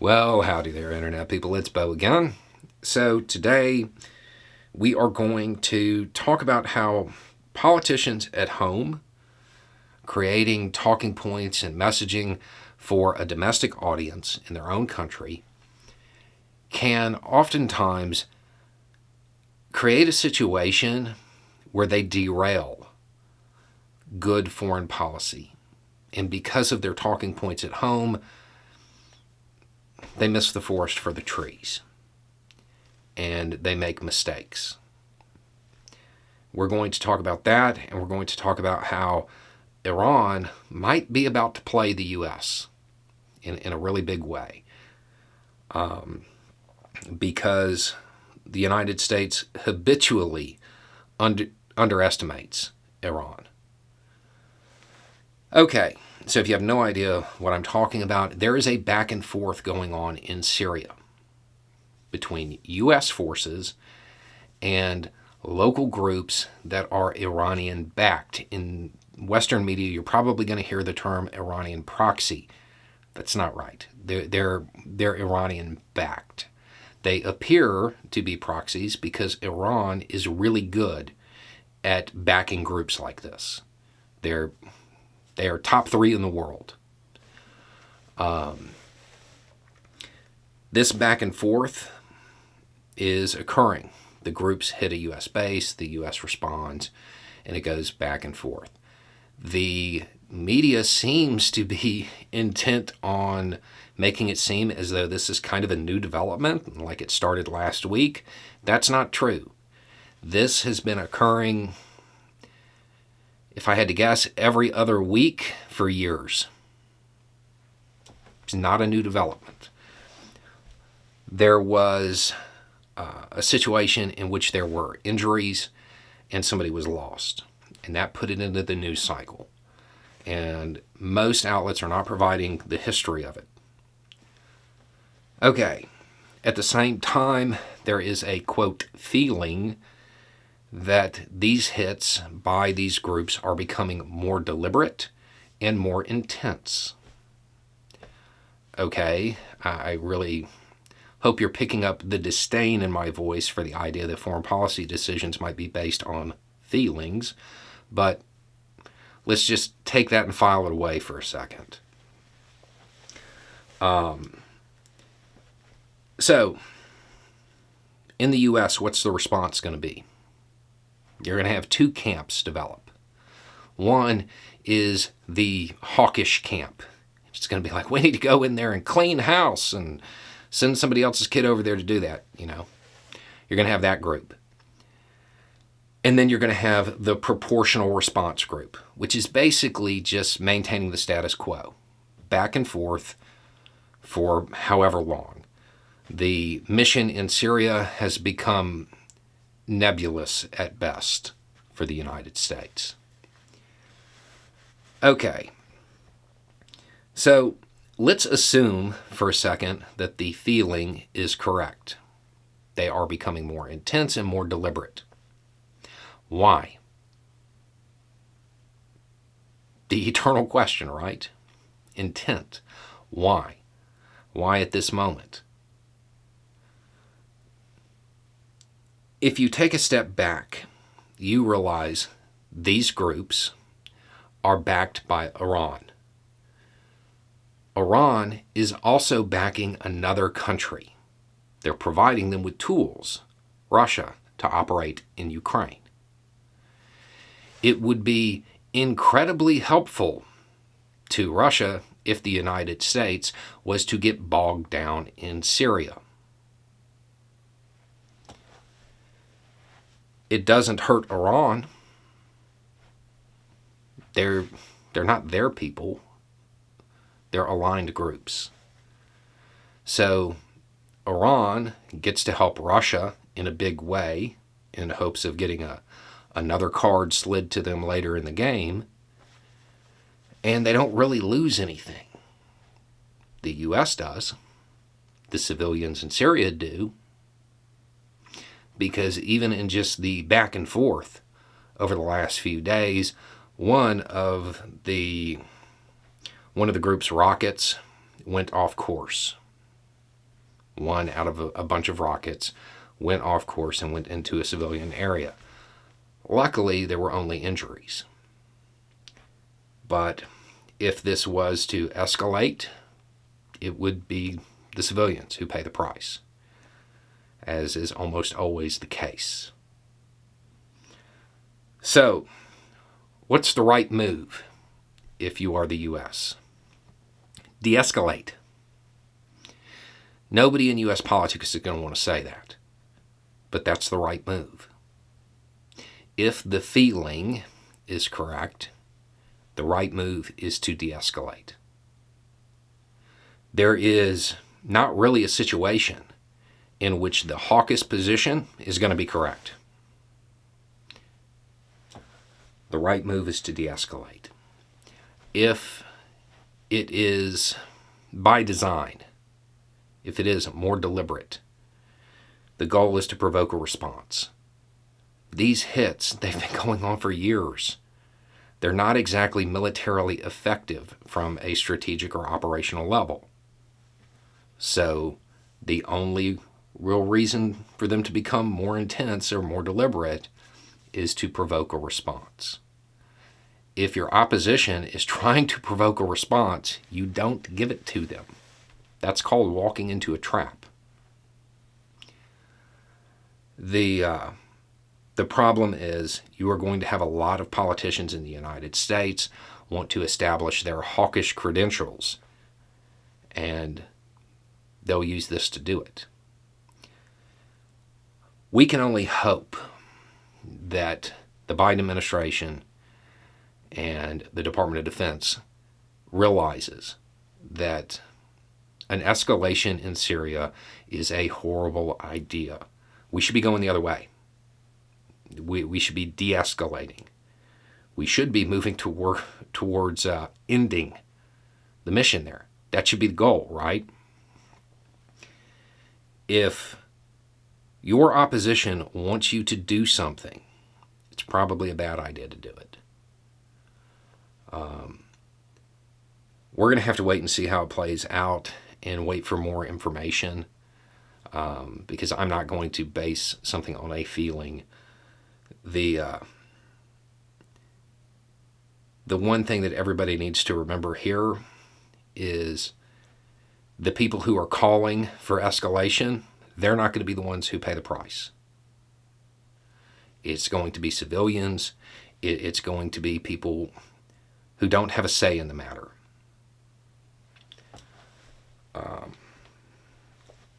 Well, howdy there, Internet people. It's Bo again. So, today we are going to talk about how politicians at home creating talking points and messaging for a domestic audience in their own country can oftentimes create a situation where they derail good foreign policy. And because of their talking points at home, they miss the forest for the trees, and they make mistakes. We're going to talk about that, and we're going to talk about how Iran might be about to play the U.S. in a really big way, because the United States habitually underestimates Iran. Okay. So if you have no idea what I'm talking about, there is a back and forth going on in Syria between U.S. forces and local groups that are Iranian-backed. In Western media, you're probably going to hear the term Iranian proxy. That's not right. They're Iranian-backed. They appear to be proxies because Iran is really good at backing groups like this. They are top 3 in the world. This back and forth is occurring. The groups hit a U.S. base, the U.S. responds, and it goes back and forth. The media seems to be intent on making it seem as though this is kind of a new development, like it started last week. That's not true. This has been occurring, if I had to guess, every other week for years. It's not a new development. There was a situation in which there were injuries and somebody was lost, and that put it into the news cycle. And most outlets are not providing the history of it. Okay, at the same time, there is a, quote, feeling that these hits by these groups are becoming more deliberate and more intense. Okay, I really hope you're picking up the disdain in my voice for the idea that foreign policy decisions might be based on feelings, but let's just take that and file it away for a second. So, in the U.S., what's the response going to be? You're going to have 2 camps develop. One is the hawkish camp. It's going to be like, we need to go in there and clean house and send somebody else's kid over there to do that, You're going to have that group. And then you're going to have the proportional response group, which is basically just maintaining the status quo, back and forth for however long. The mission in Syria has become nebulous at best for the United States. Okay, so let's assume for a second that the feeling is correct. They are becoming more intense and more deliberate. Why? The eternal question, right? Intent. Why? Why at this moment? If you take a step back, you realize these groups are backed by Iran. Iran is also backing another country. They're providing them with tools, Russia, to operate in Ukraine. It would be incredibly helpful to Russia if the United States was to get bogged down in Syria. It doesn't hurt Iran. They're not their people. They're aligned groups. So Iran gets to help Russia in a big way in hopes of getting another card slid to them later in the game, and they don't really lose anything. The U.S. does. The civilians in Syria do. Because even in just the back and forth over the last few days, one of the group's rockets went off course. one out of a bunch of rockets went off course and went into a civilian area. Luckily, there were only injuries. But if this was to escalate, it would be the civilians who pay the price, as is almost always the case. So, what's the right move if you are the U.S.? De-escalate. Nobody in U.S. politics is going to want to say that, but that's the right move. If the feeling is correct, the right move is to de-escalate. There is not really a situation in which the hawkish position is going to be correct. The right move is to de-escalate. If it is by design, if it is more deliberate, the goal is to provoke a response. These hits, they've been going on for years. They're not exactly militarily effective from a strategic or operational level. So the only real reason for them to become more intense or more deliberate is to provoke a response. If your opposition is trying to provoke a response, you don't give it to them. That's called walking into a trap. The problem is you are going to have a lot of politicians in the United States want to establish their hawkish credentials, and they'll use this to do it. We can only hope that the Biden administration and the Department of Defense realizes that an escalation in Syria is a horrible idea. We should be going the other way. We should be de-escalating. We should be moving towards ending the mission there. That should be the goal, right? If your opposition wants you to do something, it's probably a bad idea to do it. We're going to have to wait and see how it plays out and wait for more information, because I'm not going to base something on a feeling. The one thing that everybody needs to remember here is the people who are calling for escalation, they're not going to be the ones who pay the price. It's going to be civilians. It's going to be people who don't have a say in the matter.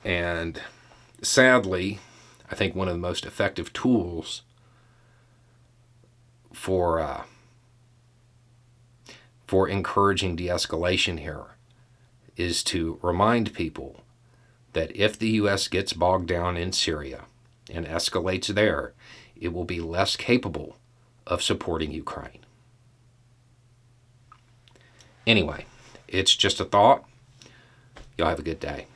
And sadly, I think one of the most effective tools for encouraging de-escalation here is to remind people that if the U.S. gets bogged down in Syria and escalates there, it will be less capable of supporting Ukraine. Anyway, it's just a thought. Y'all have a good day.